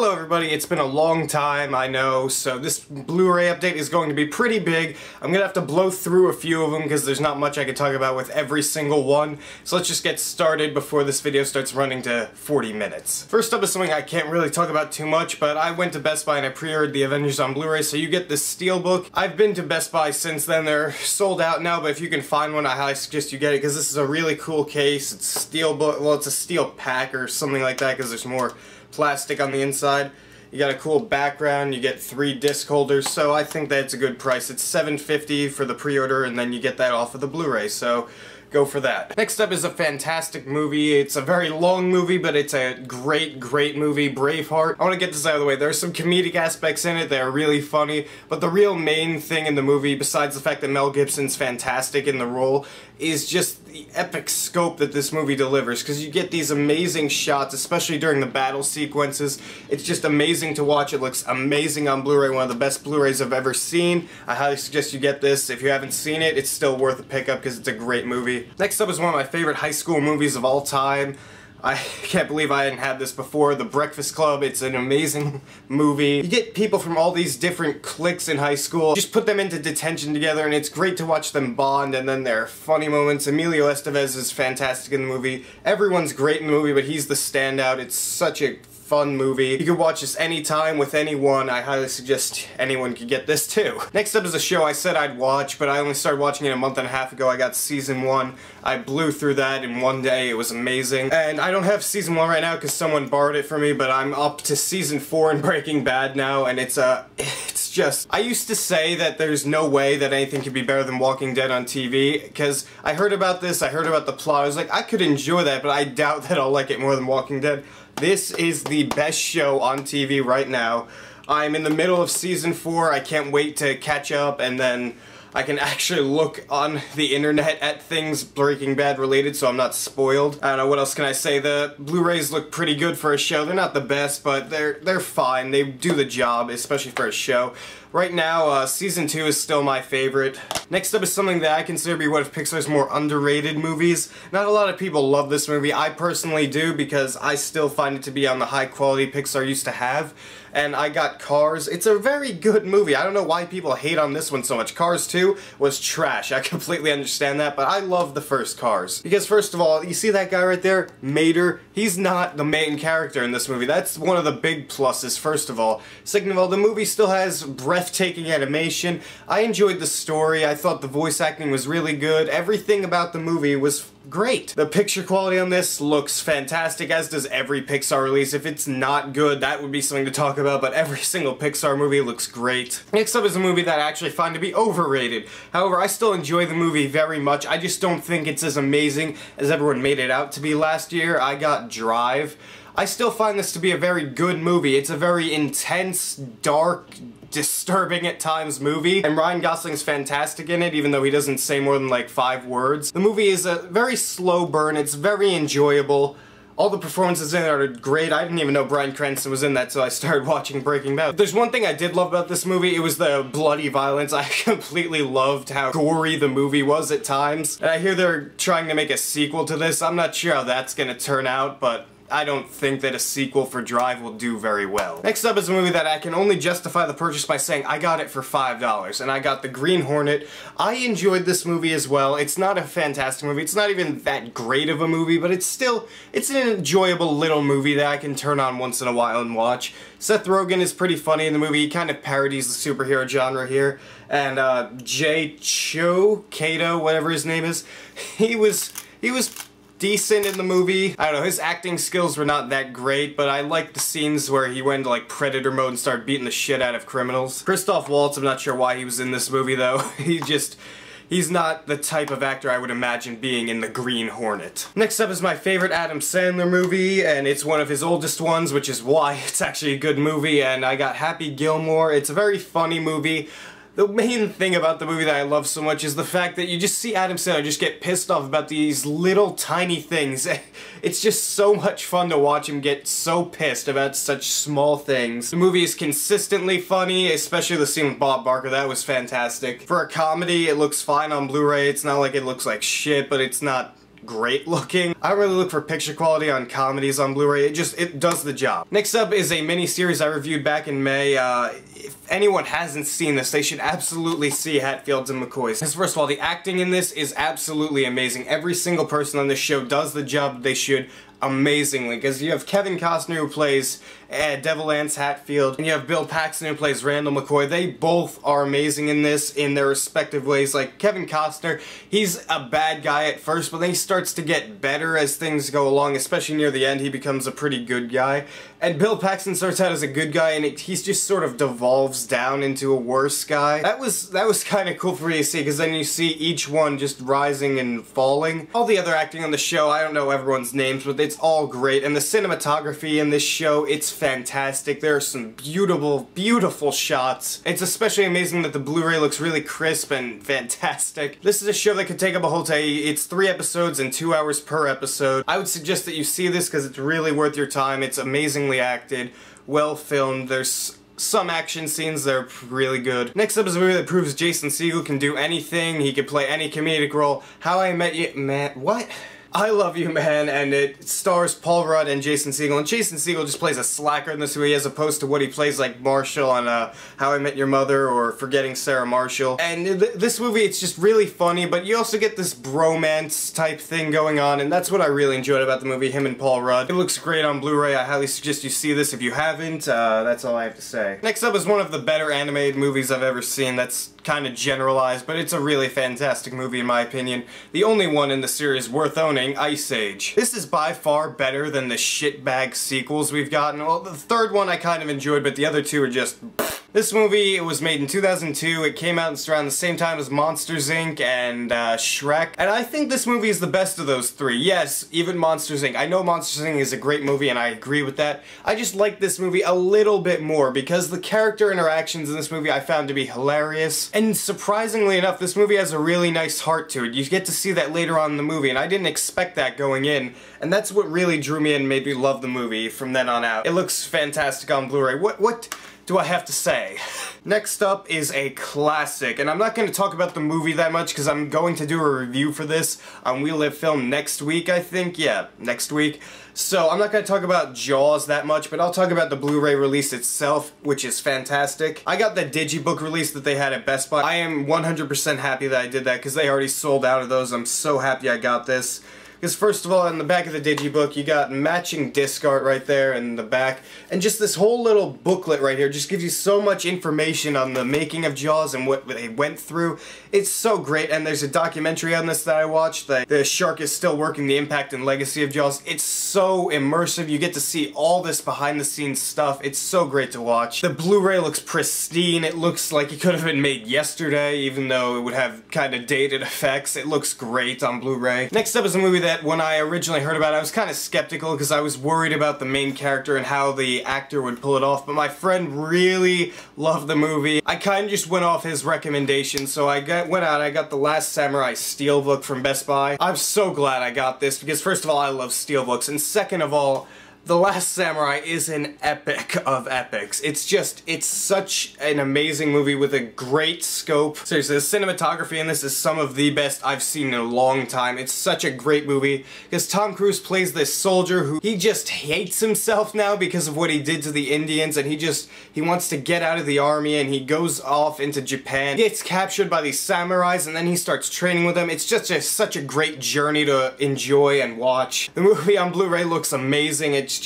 Hello everybody, it's been a long time, I know, so this Blu-ray update is going to be pretty big. I'm gonna have to blow through a few of them because there's not much I can talk about with every single one. So let's just get started before this video starts running to 40 minutes. First up is something I can't really talk about too much, but I went to Best Buy and I pre-ordered the Avengers on Blu-ray, so you get this steelbook. I've been to Best Buy since then, they're sold out now, but if you can find one, I highly suggest you get it because this is a really cool case. It's steelbook, well, it's a steel pack or something like that because there's more plastic on the inside. You got a cool background, you get 3 disc holders, so I think that it's a good price. It's $7.50 for the pre-order, and then you get that off of the Blu-ray, so go for that. Next up is a fantastic movie. It's a very long movie, but it's a great movie, Braveheart. I want to get this out of the way. There are some comedic aspects in it that are really funny, but the real main thing in the movie, besides the fact that Mel Gibson's fantastic in the role, is just the epic scope that this movie delivers, because you get these amazing shots, especially during the battle sequences. It's just amazing to watch. It looks amazing on Blu-ray, one of the best Blu-rays I've ever seen. I highly suggest you get this. If you haven't seen it, it's still worth a pickup because it's a great movie. Next up is one of my favorite high school movies of all time. I can't believe I hadn't had this before. The Breakfast Club. It's an amazing movie. You get people from all these different cliques in high school, just put them into detention together, and it's great to watch them bond, and then there are funny moments. Emilio Estevez is fantastic in the movie. Everyone's great in the movie, but he's the standout. It's such a fun movie. You can watch this anytime with anyone. I highly suggest anyone could get this too. Next up is a show I said I'd watch, but I only started watching it a month and a half ago. I got season 1. I blew through that in one day. It was amazing. And I don't have season 1 right now because someone borrowed it from me, but I'm up to season 4 in Breaking Bad now, and it's just, I used to say that there's no way that anything could be better than Walking Dead on TV, because I heard about this, I heard about the plot, I was like, I could enjoy that, but I doubt that I'll like it more than Walking Dead. This is the best show on TV right now. I'm in the middle of season 4, I can't wait to catch up, and then I can actually look on the internet at things Breaking Bad related, so I'm not spoiled. I don't know, what else can I say? The Blu-rays look pretty good for a show. They're not the best, but they're fine. They do the job, especially for a show. Right now, season 2 is still my favorite. Next up is something that I consider to be one of Pixar's more underrated movies. Not a lot of people love this movie. I personally do, because I still find it to be on the high quality Pixar used to have. And I got Cars. It's a very good movie. I don't know why people hate on this one so much. Cars 2 was trash. I completely understand that, but I love the first Cars. Because first of all, you see that guy right there? Mater? He's not the main character in this movie. That's one of the big pluses, first of all. Second of all, the movie still has breathtaking animation. I enjoyed the story. I thought the voice acting was really good. Everything about the movie was great. The picture quality on this looks fantastic, as does every Pixar release. If it's not good, that would be something to talk about, but every single Pixar movie looks great. Next up is a movie that I actually find to be overrated. However, I still enjoy the movie very much. I just don't think it's as amazing as everyone made it out to be last year. I got Drive. I still find this to be a very good movie. It's a very intense, dark, disturbing at times movie, and Ryan Gosling's fantastic in it, even though he doesn't say more than like 5 words. The movie is a very slow burn. It's very enjoyable. All the performances in it are great. I didn't even know Bryan Cranston was in that till I started watching Breaking Bad. There's one thing I did love about this movie. It was the bloody violence. I completely loved how gory the movie was at times. And I hear they're trying to make a sequel to this. I'm not sure how that's gonna turn out, but I don't think that a sequel for Drive will do very well. Next up is a movie that I can only justify the purchase by saying I got it for $5, and I got The Green Hornet. I enjoyed this movie as well. It's not a fantastic movie. It's not even that great of a movie, but it's an enjoyable little movie that I can turn on once in a while and watch. Seth Rogen is pretty funny in the movie. He kind of parodies the superhero genre here. And Jay Cho, Kato, whatever his name is, he was decent in the movie. I don't know, his acting skills were not that great, but I liked the scenes where he went into like Predator mode and started beating the shit out of criminals. Christoph Waltz, I'm not sure why he was in this movie though. He's not the type of actor I would imagine being in The Green Hornet. Next up is my favorite Adam Sandler movie, and it's one of his oldest ones, which is why it's actually a good movie, and I got Happy Gilmore. It's a very funny movie. The main thing about the movie that I love so much is the fact that you just see Adam Sandler just get pissed off about these little tiny things. It's just so much fun to watch him get so pissed about such small things. The movie is consistently funny, especially the scene with Bob Barker. That was fantastic. For a comedy, it looks fine on Blu-ray. It's not like it looks like shit, but it's not great looking. I don't really look for picture quality on comedies on Blu-ray, it does the job. Next up is a miniseries I reviewed back in May. If anyone hasn't seen this, they should absolutely see Hatfields and McCoys. Because first of all, the acting in this is absolutely amazing. Every single person on this show does the job they should amazingly, because you have Kevin Costner who plays Devil Anse Hatfield, and you have Bill Paxton who plays Randall McCoy. They both are amazing in this in their respective ways. Like Kevin Costner, he's a bad guy at first, but then he starts to get better as things go along, especially near the end he becomes a pretty good guy. And Bill Paxton starts out as a good guy, and he's just sort of devolves down into a worse guy. That was kind of cool for me to see, because then you see each one just rising and falling. All the other acting on the show, I don't know everyone's names, but it's all great, and the cinematography in this show, it's fantastic. There are some beautiful, beautiful shots. It's especially amazing that the Blu-ray looks really crisp and fantastic. This is a show that could take up a whole day. It's 3 episodes and 2 hours per episode. I would suggest that you see this because it's really worth your time. It's amazingly acted, well filmed. There's some action scenes that are really good. Next up is a movie that proves Jason Segel can do anything. He can play any comedic role. How I Met You... Man, what? I Love You, Man, and it stars Paul Rudd and Jason Segel, and Jason Segel just plays a slacker in this movie as opposed to what he plays like Marshall on How I Met Your Mother or Forgetting Sarah Marshall. And this movie, it's just really funny, but you also get this bromance type thing going on, and that's what I really enjoyed about the movie, him and Paul Rudd. It looks great on Blu-ray. I highly suggest you see this if you haven't. That's all I have to say. Next up is one of the better animated movies I've ever seen. That's kind of generalized, but it's a really fantastic movie in my opinion. The only one in the series worth owning, Ice Age. This is by far better than the shitbag sequels we've gotten. Well, the third one I kind of enjoyed, but the other two are just... This movie, it was made in 2002, it came out around the same time as Monsters, Inc. and Shrek, and I think this movie is the best of those three. Yes, even Monsters, Inc. I know Monsters, Inc. is a great movie, and I agree with that. I just like this movie a little bit more, because the character interactions in this movie I found to be hilarious, and surprisingly enough, this movie has a really nice heart to it. You get to see that later on in the movie, and I didn't expect that going in, and that's what really drew me in and made me love the movie from then on out. It looks fantastic on Blu-ray. What do I have to say? Next up is a classic, and I'm not going to talk about the movie that much because I'm going to do a review for this on We Live Film next week, I think. Yeah, next week. So I'm not going to talk about Jaws that much, but I'll talk about the Blu-ray release itself, which is fantastic. I got the Digibook release that they had at Best Buy. I am 100% happy that I did that because they already sold out of those. I'm so happy I got this. Because first of all, in the back of the Digibook, you got matching disc art right there in the back, and just this whole little booklet right here just gives you so much information on the making of Jaws and what they went through. It's so great, and there's a documentary on this that I watched, that the shark is still working, the impact and legacy of Jaws. It's so immersive. You get to see all this behind-the-scenes stuff. It's so great to watch. The Blu-ray looks pristine. It looks like it could have been made yesterday, even though it would have kind of dated effects. It looks great on Blu-ray. Next up is a movie that when I originally heard about it, I was kind of skeptical because I was worried about the main character and how the actor would pull it off, but my friend really loved the movie. I kind of just went off his recommendation, so I got The Last Samurai Steelbook from Best Buy. I'm so glad I got this because first of all, I love steelbooks, and second of all, The Last Samurai is an epic of epics. It's such an amazing movie with a great scope. Seriously, the cinematography in this is some of the best I've seen in a long time. It's such a great movie because Tom Cruise plays this soldier who he just hates himself now because of what he did to the Indians, and he wants to get out of the army, and he goes off into Japan. He gets captured by these samurais, and then he starts training with them. It's just such a great journey to enjoy and watch. The movie on Blu-ray looks amazing. It's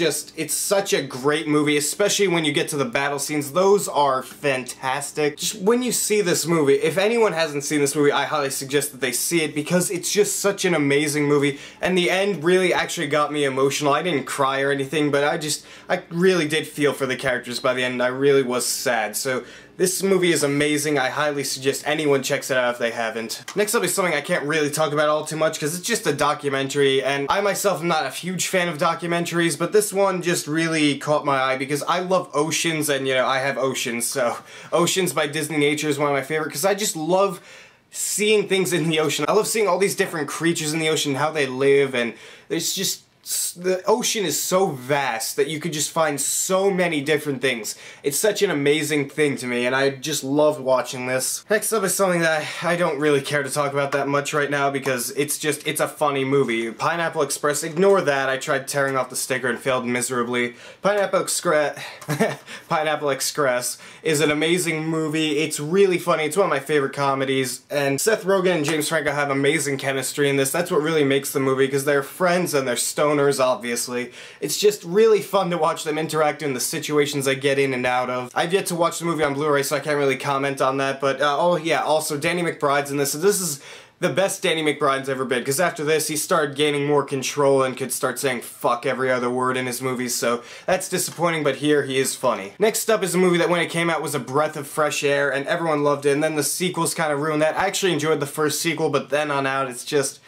such a great movie, especially when you get to the battle scenes. Those are fantastic. Just when you see this movie, if anyone hasn't seen this movie, I highly suggest that they see it because it's just such an amazing movie, and the end really actually got me emotional. I didn't cry or anything, but I really did feel for the characters by the end. I really was sad. So this movie is amazing. I highly suggest anyone checks it out if they haven't. Next up is something I can't really talk about all too much because it's just a documentary, and I myself am not a huge fan of documentaries, but this one just really caught my eye because I love oceans, and you know, I have oceans, so Oceans by Disney Nature is one of my favorite because I just love seeing things in the ocean. I love seeing all these different creatures in the ocean, how they live, and it's just the ocean is so vast that you could just find so many different things. It's such an amazing thing to me, and I just loved watching this. Next up is something that I don't really care to talk about that much right now because it's a funny movie. Pineapple Express, ignore that. I tried tearing off the sticker and failed miserably. Pineapple Express is an amazing movie. It's really funny. It's one of my favorite comedies, and Seth Rogen and James Franco have amazing chemistry in this. That's what really makes the movie, because they're friends and they're stoners, obviously. It's just really fun to watch them interact in the situations they get in and out of. I've yet to watch the movie on Blu-ray, so I can't really comment on that, but oh yeah, also Danny McBride's in this. So this is the best Danny McBride's ever been, because after this he started gaining more control and could start saying fuck every other word in his movies, so that's disappointing, but here he is funny. Next up is a movie that when it came out was a breath of fresh air and everyone loved it, and then the sequels kind of ruined that. I actually enjoyed the first sequel, but then on out it's just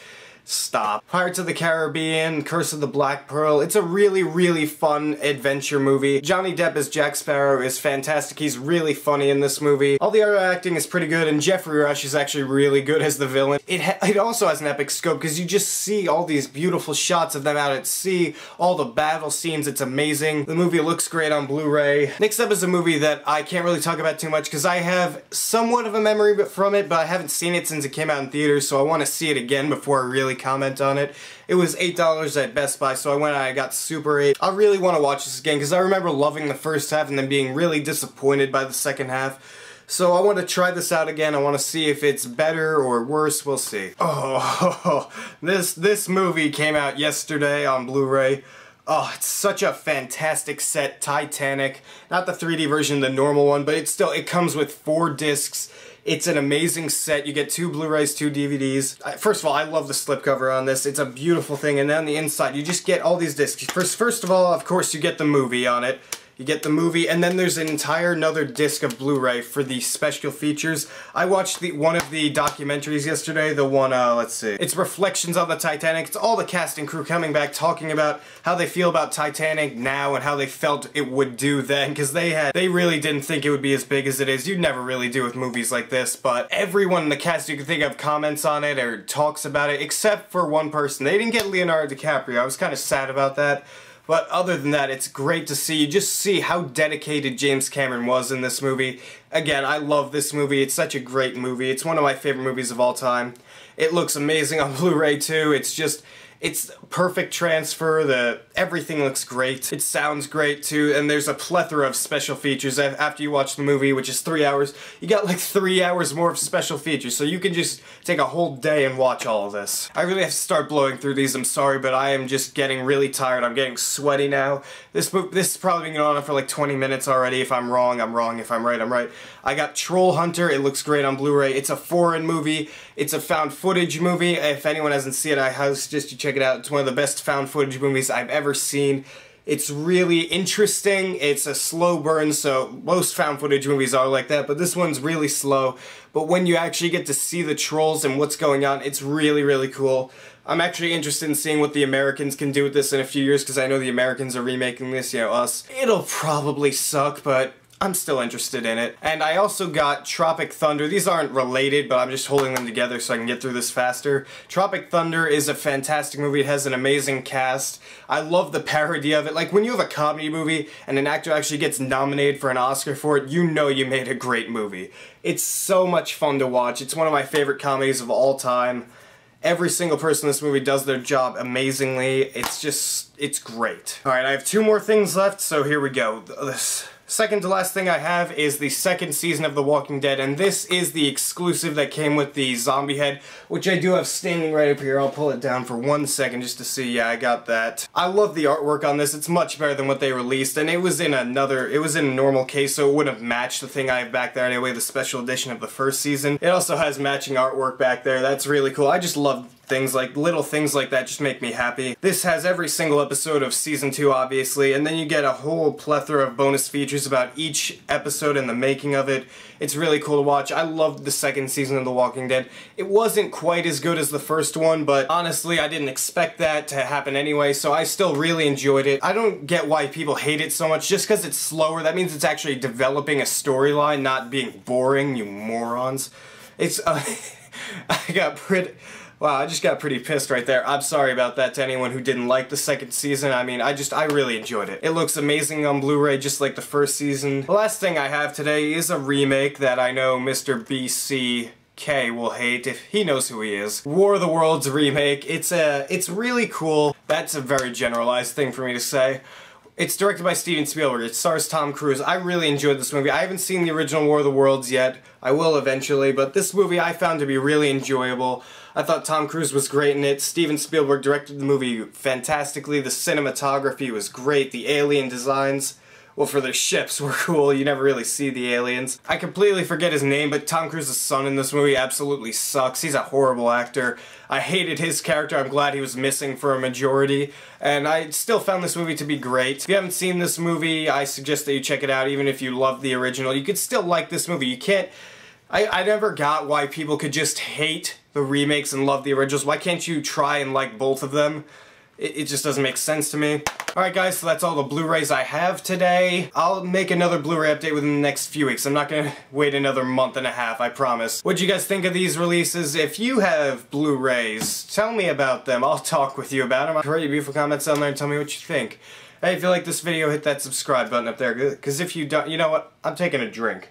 stop. Pirates of the Caribbean, Curse of the Black Pearl. It's a really, really fun adventure movie. Johnny Depp as Jack Sparrow is fantastic. He's really funny in this movie. All the other acting is pretty good, and Jeffrey Rush is actually really good as the villain. It also has an epic scope because you just see all these beautiful shots of them out at sea, all the battle scenes. It's amazing. The movie looks great on Blu-ray. Next up is a movie that I can't really talk about too much because I have somewhat of a memory from it, but I haven't seen it since it came out in theaters, so I want to see it again before I really comment on it. It was $8 at Best Buy, so I went and I got Super 8. I really want to watch this again because I remember loving the first half and then being really disappointed by the second half. So I want to try this out again. I want to see if it's better or worse. We'll see. Oh, this movie came out yesterday on Blu-ray. Oh, it's such a fantastic set. Titanic. Not the 3D version, the normal one, but it comes with 4 discs. It's an amazing set. You get 2 Blu-rays, 2 DVDs. First of all, I love the slipcover on this. It's a beautiful thing. And then on the inside, you just get all these discs. First of all, of course, you get the movie on it. You get the movie, and then there's an entire another disc of Blu-ray for the special features. I watched one of the documentaries yesterday, the one, let's see. It's Reflections on the Titanic. It's all the cast and crew coming back talking about how they feel about Titanic now and how they felt it would do then, because they really didn't think it would be as big as it is. You never really do with movies like this, but everyone in the cast you can think of comments on it or talks about it, except for one person. They didn't get Leonardo DiCaprio. I was kind of sad about that. But other than that, it's great to see. You just see how dedicated James Cameron was in this movie. Again, I love this movie. It's such a great movie. It's one of my favorite movies of all time. It looks amazing on Blu-ray too. It's perfect transfer, everything looks great. It sounds great too, and there's a plethora of special features. After you watch the movie, which is 3 hours, you got like 3 hours more of special features, so you can just take a whole day and watch all of this. I really have to start blowing through these, I'm sorry, but I am just getting really tired. I'm getting sweaty now. This has probably been going on for like 20 minutes already. If I'm wrong, I'm wrong. If I'm right, I'm right. I got Troll Hunter. It looks great on Blu-ray. It's a foreign movie. It's a found footage movie. If anyone hasn't seen it, I suggest you check it out. It's one of the best found footage movies I've ever seen. It's really interesting. It's a slow burn, so most found footage movies are like that, but this one's really slow. But when you actually get to see the trolls and what's going on, it's really, really cool. I'm actually interested in seeing what the Americans can do with this in a few years, because I know the Americans are remaking this, you know, us. It'll probably suck, but I'm still interested in it. And I also got Tropic Thunder. These aren't related, but I'm just holding them together so I can get through this faster. Tropic Thunder is a fantastic movie. It has an amazing cast. I love the parody of it. Like, when you have a comedy movie and an actor actually gets nominated for an Oscar for it, you know you made a great movie. It's so much fun to watch. It's one of my favorite comedies of all time. Every single person in this movie does their job amazingly. It's great. Alright, I have 2 more things left, so here we go. This second to last thing I have is the 2nd season of The Walking Dead, and this is the exclusive that came with the zombie head, which I do have standing right up here. I'll pull it down for 1 second just to see. Yeah, I got that. I love the artwork on this. It's much better than what they released, and it was in a normal case, so it wouldn't have matched the thing I have back there anyway, the special edition of the 1st season. It also has matching artwork back there. That's really cool. I just love little things like that just make me happy. This has every single episode of Season 2, obviously, and then you get a whole plethora of bonus features about each episode and the making of it. It's really cool to watch. I loved the 2nd season of The Walking Dead. It wasn't quite as good as the first one, but honestly, I didn't expect that to happen anyway, so I still really enjoyed it. I don't get why people hate it so much. Just because it's slower, that means it's actually developing a storyline, not being boring, you morons. It's, Wow, I just got pretty pissed right there. I'm sorry about that to anyone who didn't like the second season. I mean, I really enjoyed it. It looks amazing on Blu-ray just like the first season. The last thing I have today is a remake that I know Mr. BCK will hate if he knows who he is. War of the Worlds remake. It's really cool. That's a very generalized thing for me to say. It's directed by Steven Spielberg. It stars Tom Cruise. I really enjoyed this movie. I haven't seen the original War of the Worlds yet. I will eventually, but this movie I found to be really enjoyable. I thought Tom Cruise was great in it. Steven Spielberg directed the movie fantastically. The cinematography was great. The alien designs, well, for the ships were cool. You never really see the aliens. I completely forget his name, but Tom Cruise's son in this movie absolutely sucks. He's a horrible actor. I hated his character. I'm glad he was missing for a majority. And I still found this movie to be great. If you haven't seen this movie, I suggest that you check it out, even if you love the original. You could still like this movie. You can't... I never got why people could just hate the remakes and love the originals. Why can't you try and like both of them? It just doesn't make sense to me. Alright guys, so that's all the Blu-rays I have today. I'll make another Blu-ray update within the next few weeks. I'm not gonna wait another month and a half, I promise. What'd you guys think of these releases? If you have Blu-rays, tell me about them. I'll talk with you about them. Write your beautiful comments down there and tell me what you think. Hey, if you like this video, hit that subscribe button up there, because if you don't, you know what? I'm taking a drink.